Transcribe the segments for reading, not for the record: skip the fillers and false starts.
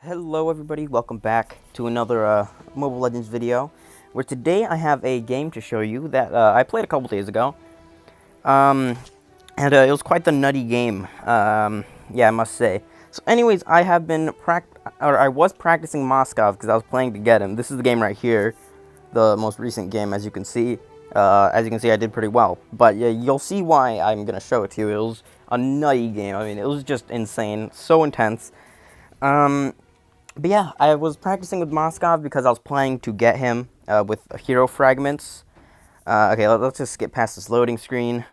Hello everybody, welcome back to another Mobile Legends video, where today I have a game to show you that I played a couple days ago, and it was quite the nutty game, yeah, I must say. So anyways, I was practicing Moskov because I was playing to get him. This is the game right here, the most recent game, as you can see. I did pretty well, but yeah, you'll see why I'm going to show it to you. It was a nutty game. I mean, it was just insane, so intense. But yeah, I was practicing with Moskov because I was planning to get him with hero fragments. Okay, let's just skip past this loading screen.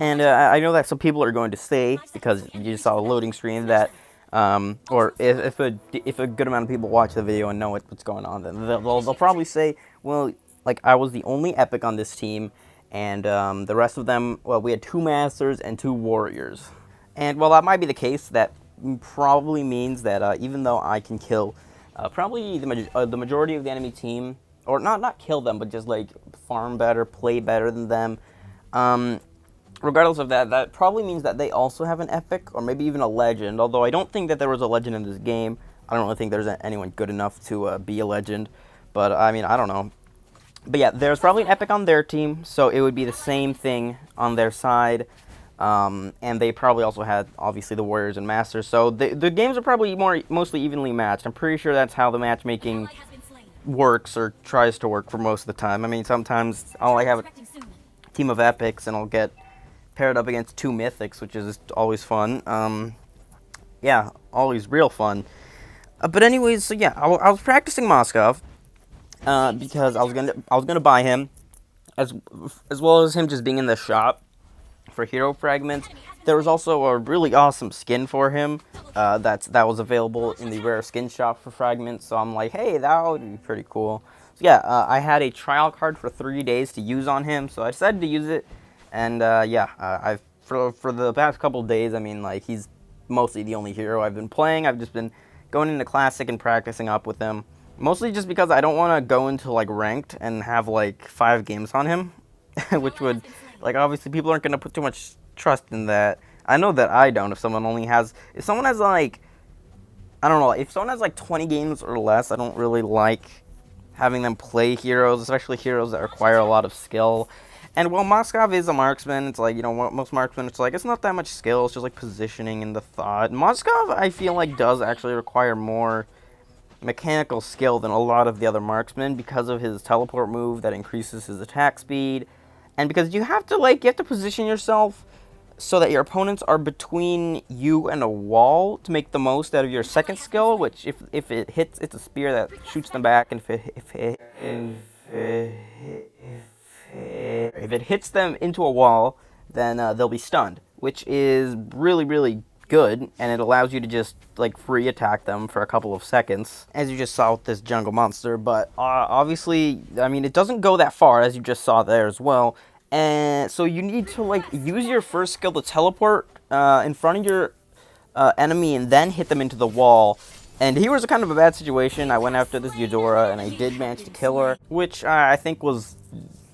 And I know that some people are going to say, because you just saw a loading screen, that, or if a good amount of people watch the video and know what's going on, then they'll probably say, well, like, I was the only epic on this team, and the rest of them, well, we had 2 masters and 2 warriors. And while that might be the case, that probably means that even though I can kill probably the majority of the enemy team, or not kill them, but just like farm better, play better than them, regardless of that, that probably means that they also have an epic, or maybe even a legend, although I don't think that there was a legend in this game. I don't really think there's anyone good enough to be a legend, but I mean, I don't know. But yeah, there's probably an epic on their team, so it would be the same thing on their side. And they probably also had, obviously, the Warriors and Masters, so the games are probably mostly evenly matched. I'm pretty sure that's how the matchmaking works, or tries to work for most of the time. I mean, sometimes I'll have a team of epics, and I'll get paired up against 2 mythics, which is always fun. Yeah, always real fun. But anyways, so yeah, I was practicing Moskov, because I was gonna buy him, as well as him just being in the shop for hero fragments. There was also a really awesome skin for him that was available in the rare skin shop for fragments, so I'm like, hey, that would be pretty cool. So yeah, I had a trial card for 3 days to use on him, so I decided to use it. And yeah, for the past couple days, I mean, like, he's mostly the only hero I've been playing. I've just been going into Classic and practicing up with him, mostly just because I don't want to go into like ranked and have like 5 games on him, which would, like, obviously people aren't going to put too much trust in that. I know that I don't. If someone has like, I don't know, if someone has like 20 games or less, I don't really like having them play heroes, especially heroes that require a lot of skill. And while Moskov is a marksman, it's like, you know, most marksmen, it's like, it's not that much skill, it's just like positioning and the thought. Moskov, I feel like, does actually require more mechanical skill than a lot of the other marksmen, because of his teleport move that increases his attack speed. And because you have to position yourself so that your opponents are between you and a wall to make the most out of your second skill, which if it hits, it's a spear that shoots them back, and if it hits them into a wall, then they'll be stunned, which is really, really good, and it allows you to just like free attack them for a couple of seconds, as you just saw with this jungle monster. But obviously, I mean, it doesn't go that far, as you just saw there as well, and so you need to like use your first skill to teleport in front of your enemy and then hit them into the wall. And here was a kind of a bad situation. I went after this Eudora and I did manage to kill her, which I think was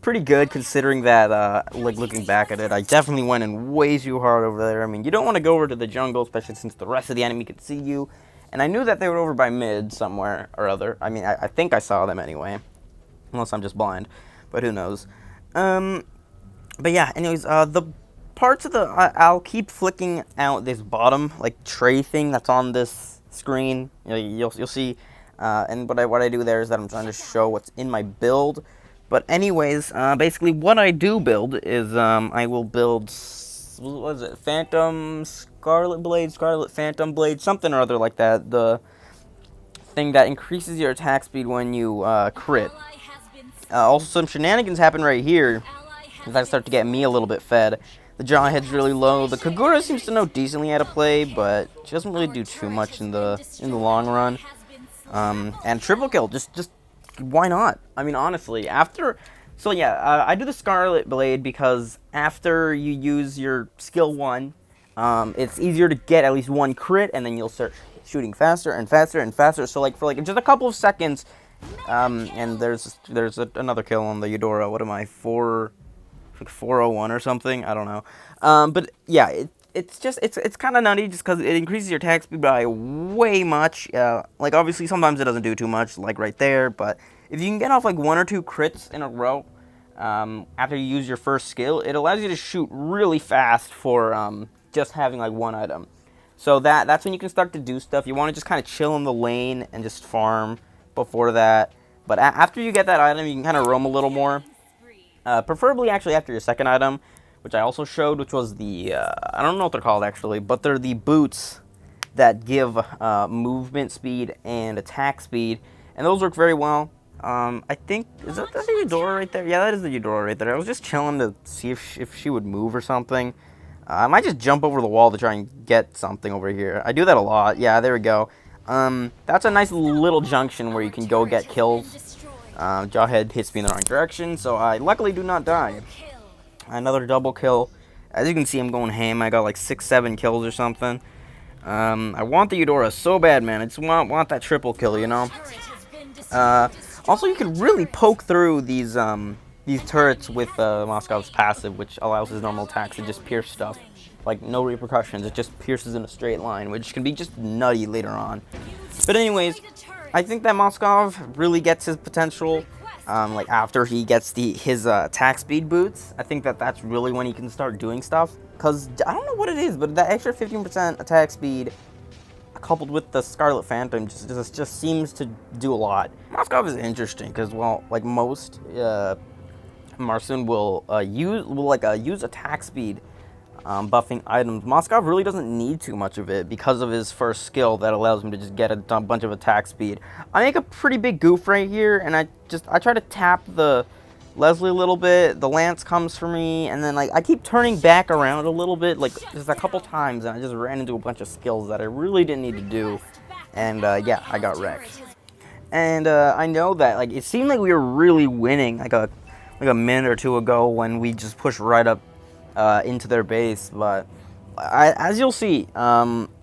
pretty good, considering that, like, looking back at it, I definitely went in way too hard over there. I mean, you don't want to go over to the jungle, especially since the rest of the enemy could see you. And I knew that they were over by mid somewhere or other. I mean, I think I saw them anyway, unless I'm just blind, but who knows. But yeah, anyways, the parts of the, I'll keep flicking out this bottom, like, tray thing that's on this screen. You know, you'll see, and what I do there is that I'm trying to show what's in my build. But anyways, basically what I do build is, I will build, what is it, Phantom Scarlet Blade, Scarlet Phantom Blade, something or other like that, the thing that increases your attack speed when you crit. Also, some shenanigans happen right here that start to get me a little bit fed. The Jawhead's really low. The Kagura seems to know decently how to play, but she doesn't really do too much in the long run. And triple kill, just why not? I mean, honestly, so yeah, I do the Scarlet Blade because after you use your skill 1, it's easier to get at least 1 crit, and then you'll start shooting faster and faster and faster. So like, for like just a couple of seconds, and there's another kill on the Eudora. What am I, 401 or something? I don't know. But yeah, it's kind of nutty just because it increases your attack speed by way much. Like obviously sometimes it doesn't do too much, like right there. But if you can get off like 1 or 2 crits in a row after you use your first skill, it allows you to shoot really fast for just having like 1 item. So that's when you can start to do stuff. You want to just kind of chill in the lane and just farm before that. But after you get that item, you can kind of roam a little more. Preferably actually after your second item, which I also showed, which was the, I don't know what they're called actually, but they're the boots that give movement speed and attack speed, and those work very well. I think, is that the Eudora right there? Yeah, that is the Eudora right there. I was just chilling to see if she would move or something. I might just jump over the wall to try and get something over here. I do that a lot. Yeah, there we go. That's a nice little junction where you can go get kills. Jawhead hits me in the wrong direction, so I luckily do not die. Another double kill. As you can see, I'm going ham. I got like 6-7 kills or something. I want the Eudora so bad, man. I just want that triple kill, you know. Also, you can really poke through these turrets with Moskov's passive, which allows his normal attacks to just pierce stuff. Like, no repercussions. It just pierces in a straight line, which can be just nutty later on. But anyways, I think that Moskov really gets his potential, like, after he gets his attack speed boots. I think that's really when he can start doing stuff. Because, I don't know what it is, but that extra 15% attack speed, coupled with the Scarlet Phantom, just seems to do a lot. Moskov is interesting, because, well, like most marksman will use attack speed buffing items. Moskov really doesn't need too much of it because of his first skill that allows him to just get a bunch of attack speed. I make a pretty big goof right here, and I try to tap the Leslie a little bit. The lance comes for me, and then like I keep turning back around a little bit, like just a couple times, and I just ran into a bunch of skills that I really didn't need to do, and yeah, I got wrecked. And I know that like it seemed like we were really winning like a minute or two ago when we just pushed right up into their base, but as you'll see,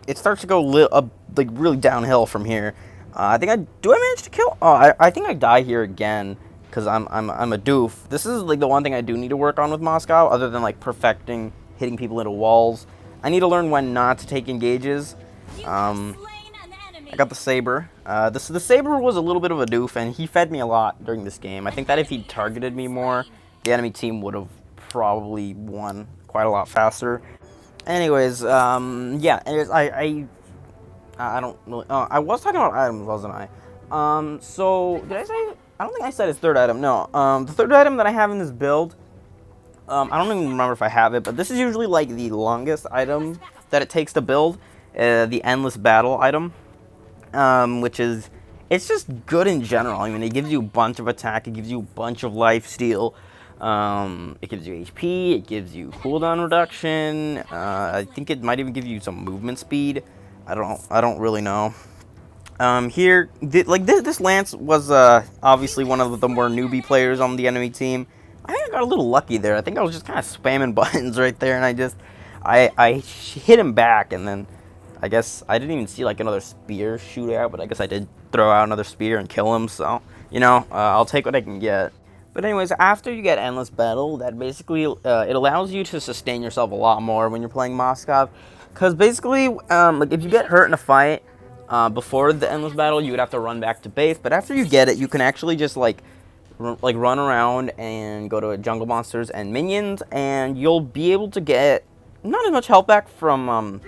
it starts to go like really downhill from here. I think I manage to kill? Oh, I think I die here again because I'm a doof. This is like the one thing I do need to work on with Moskov, other than like perfecting hitting people into walls. I need to learn when not to take engages. I got the Saber. The Saber was a little bit of a doof, and he fed me a lot during this game. I think that if he targeted me more, the enemy team would have probably won quite a lot faster. Anyways, yeah. Anyways, I don't really. I was talking about items, wasn't I? So did I say? I don't think I said his third item. No. The third item that I have in this build, I don't even remember if I have it, but this is usually like the longest item that it takes to build, the Endless Battle item, which is, it's just good in general. I mean, it gives you a bunch of attack, it gives you a bunch of life steal, it gives you HP, it gives you cooldown reduction, I think it might even give you some movement speed. I don't really know. Here, this Lance was obviously one of the more newbie players on the enemy team. I think I got a little lucky there. I think I was just kind of spamming buttons right there, and I hit him back, and then I guess I didn't even see like another spear shoot out, but I guess I did throw out another spear and kill him. So you know, I'll take what I can get. But anyways, after you get Endless Battle, that basically it allows you to sustain yourself a lot more when you're playing Moskov, because basically, like if you get hurt in a fight. Before the Endless Battle, you would have to run back to base, but after you get it, you can actually just like run around and go to jungle monsters and minions, and you'll be able to get not as much health back from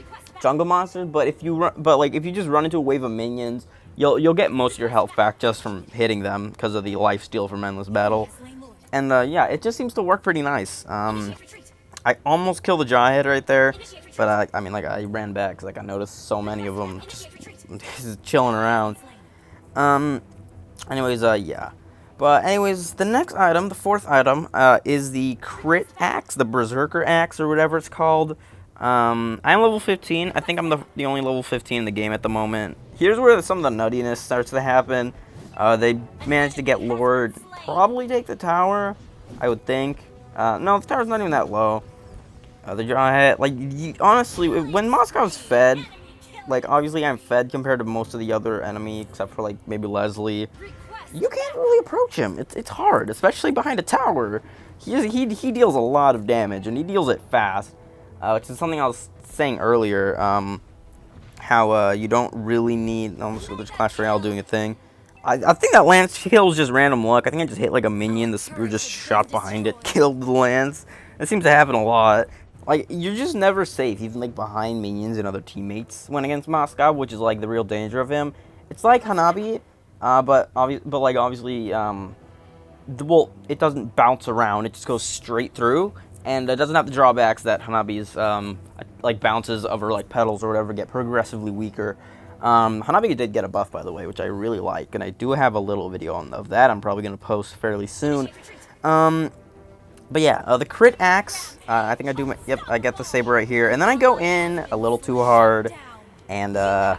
jungle monsters, but if you just run into a wave of minions, you'll get most of your health back just from hitting them because of the life steal from Endless Battle. And yeah, it just seems to work pretty nice. I almost killed the Jawhead right there, but I mean, like I ran back because like I noticed so many of them just chilling around. Anyways, yeah. But anyways, the next item, the fourth item, is the Crit Axe, the Berserker Axe, or whatever it's called. I'm level 15. I think I'm the only level 15 in the game at the moment. Here's where some of the nuttiness starts to happen. They managed to get Lord, probably take the tower, I would think. No, the tower's not even that low. The Jawhead, like, honestly, when Moskov's fed, like, obviously I'm fed compared to most of the other enemy, except for, like, maybe Leslie. You can't really approach him. It's hard, especially behind a tower. He deals a lot of damage, and he deals it fast. which is something I was saying earlier. How you don't really need. Almost there's Clash Royale doing a thing. I think that lance kill is just random luck. I think I just hit like a minion. The spear just shot behind it, killed the lance. It seems to happen a lot. Like, you're just never safe, even like behind minions and other teammates when against Moskov, which is like the real danger of him. It's like Hanabi, but like obviously, well, it doesn't bounce around. It just goes straight through, and it doesn't have the drawbacks that Hanabi's like bounces over like pedals or whatever get progressively weaker. Hanabi did get a buff, by the way, which I really like, and I do have a little video of that I'm probably going to post fairly soon. But yeah, the crit axe, I think I do, yep, I get the saber right here, and then I go in a little too hard, and yeah,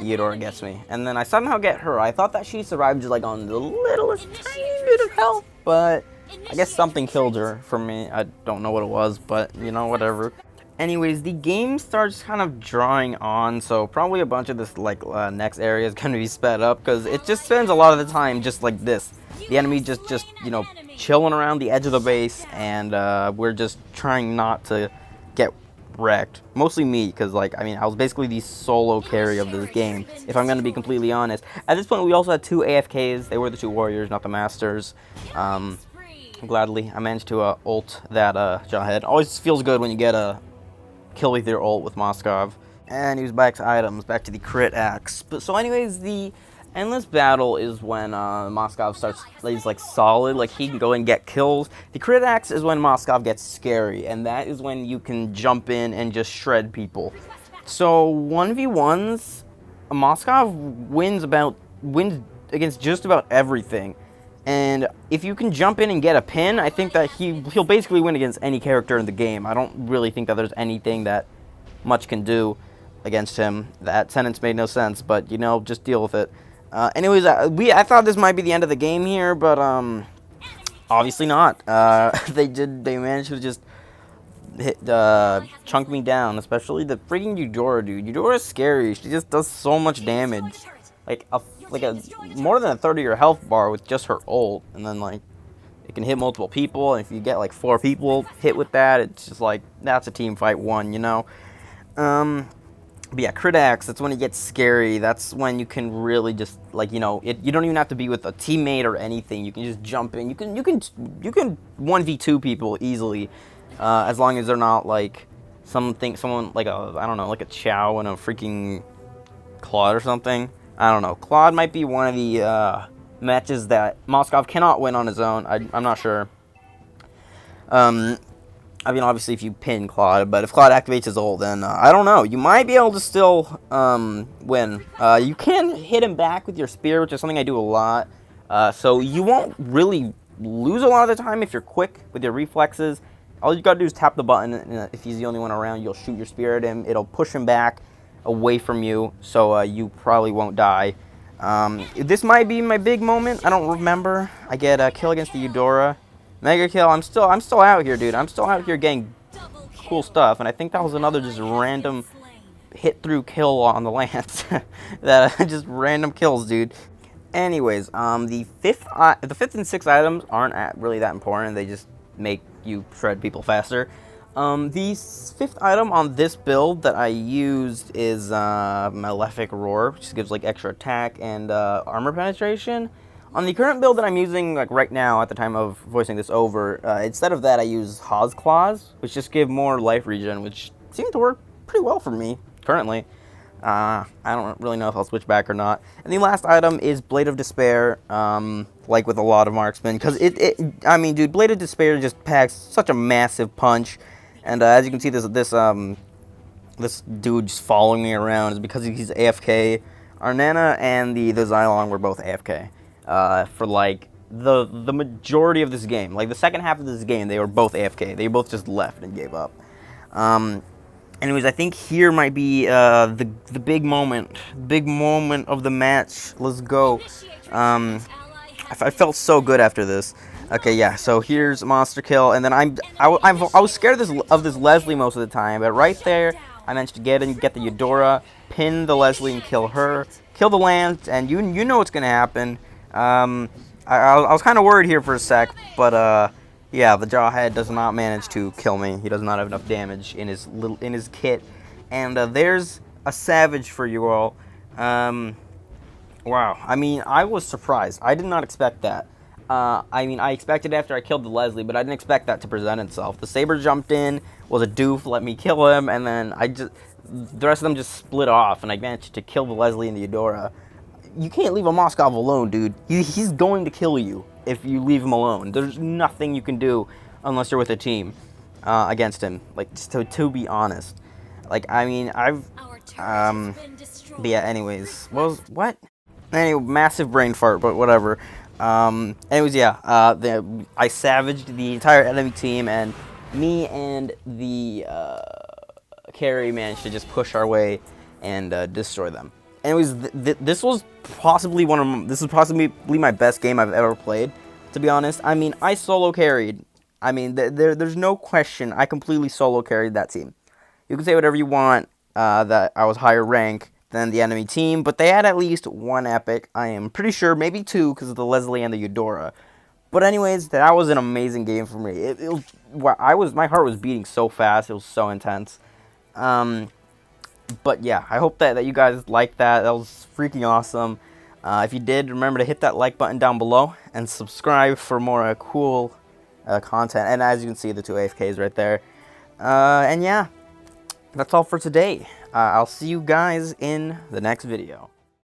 Eudora gets me, and then I somehow get her. I thought that she survived just like on the littlest tiny bit of health, but I guess something killed her for me. I don't know what it was, but you know, whatever. Anyways, the game starts kind of drawing on, so probably a bunch of this like next area is going to be sped up, because it just spends a lot of the time just like this. The enemy just you know, chilling around the edge of the base, and we're just trying not to get wrecked. Mostly me, because like, I mean, I was basically the solo carry of this game, if I'm going to be completely honest. At this point, we also had 2 AFKs. They were the 2 warriors, not the masters. Gladly, I managed to ult that Jawhead. Always feels good when you get a kill with your ult with Moskov. And use back to items, back to the crit axe. But so anyways, the endless battle is when Moskov starts, he's like solid, like he can go and get kills. The crit axe is when Moskov gets scary, and that is when you can jump in and just shred people. So 1v1s, Moskov wins against just about everything. And if you can jump in and get a pin, I think that he'll basically win against any character in the game. I don't really think that there's anything that much can do against him. That sentence made no sense, but you know, just deal with it. Anyways, I thought this might be the end of the game here, but obviously not. They managed to just chunk me down, especially the freaking Eudora, dude. Eudora's scary. She just does so much damage. Like a more than a third of your health bar with just her ult, and then like it can hit multiple people, and if you get like 4 people hit with that, it's just like that's a team fight won, you know. But yeah, crit axe, that's when it gets scary. That's when you can really just like, you know, you don't even have to be with a teammate or anything. You can just jump in. You can 1v2 people easily, as long as they're not like someone like I don't know, like a Chow and a freaking Claude or something. I don't know. Claude might be one of the matches that Moskov cannot win on his own. I'm not sure. I mean, obviously, if you pin Claude, but if Claude activates his ult, then I don't know. You might be able to still win. You can hit him back with your spear, which is something I do a lot. So you won't really lose a lot of the time if you're quick with your reflexes. All you gotta do is tap the button, and if he's the only one around, you'll shoot your spear at him. It'll push him back away from you, so you probably won't die. This might be my big moment. I don't remember. I get a kill against the Eudora. Mega kill. I'm still out here, dude. I'm still out here getting cool stuff, and I think that was another just random hit through kill on the lance. That just random kills, dude. Anyways, the fifth and sixth items aren't really that important. They just make you shred people faster. The fifth item on this build that I used is Malefic Roar, which gives like extra attack and armor penetration. On the current build that I'm using like right now at the time of voicing this over, instead of that I use Haw's Claws, which just give more life regen, which seems to work pretty well for me currently. I don't really know if I'll switch back or not. And the last item is Blade of Despair, like with a lot of marksmen, because I mean, dude, Blade of Despair just packs such a massive punch. And as you can see, this dude just following me around is because he's AFK. Arnana and the Xylon were both AFK for like the majority of this game. Like the second half of this game, they were both AFK. They both just left and gave up. Anyways, I think here might be the big moment of the match. Let's go. I felt so good after this. Okay, yeah, so here's a monster kill, and then I was scared of this Leslie most of the time, but right there, I managed to get the Eudora, pin the Leslie and kill her, kill the Lance, and you know what's going to happen. I was kind of worried here for a sec, but Yeah, the Jawhead does not manage to kill me. He does not have enough damage in his kit. And there's a Savage for you all. Wow. I mean, I was surprised. I did not expect that. I mean, I expected after I killed the Leslie, but I didn't expect that to present itself. The Saber jumped in, was a doof, let me kill him, and then the rest of them just split off, and I managed to kill the Leslie and the Eudora. You can't leave a Moskov alone, dude. He's going to kill you if you leave him alone. There's nothing you can do unless you're with a team against him. Like, just to be honest. Like, I mean, but yeah, anyways. What? Anyway, massive brain fart, but whatever. Anyways, yeah, I savaged the entire enemy team, and me and the carry managed to just push our way and destroy them. Anyways, this was possibly my best game I've ever played, to be honest. I mean, I solo carried. I mean, there's no question. I completely solo carried that team. You can say whatever you want, that I was higher rank than the enemy team, but they had at least one epic. I am pretty sure, maybe two, because of the Leslie and the Eudora. But anyways, that was an amazing game for me. My heart was beating so fast. It was so intense. But yeah, I hope that you guys liked that. That was freaking awesome. If you did, remember to hit that like button down below and subscribe for more cool content. And as you can see, the two AFKs right there. And yeah, that's all for today. I'll see you guys in the next video.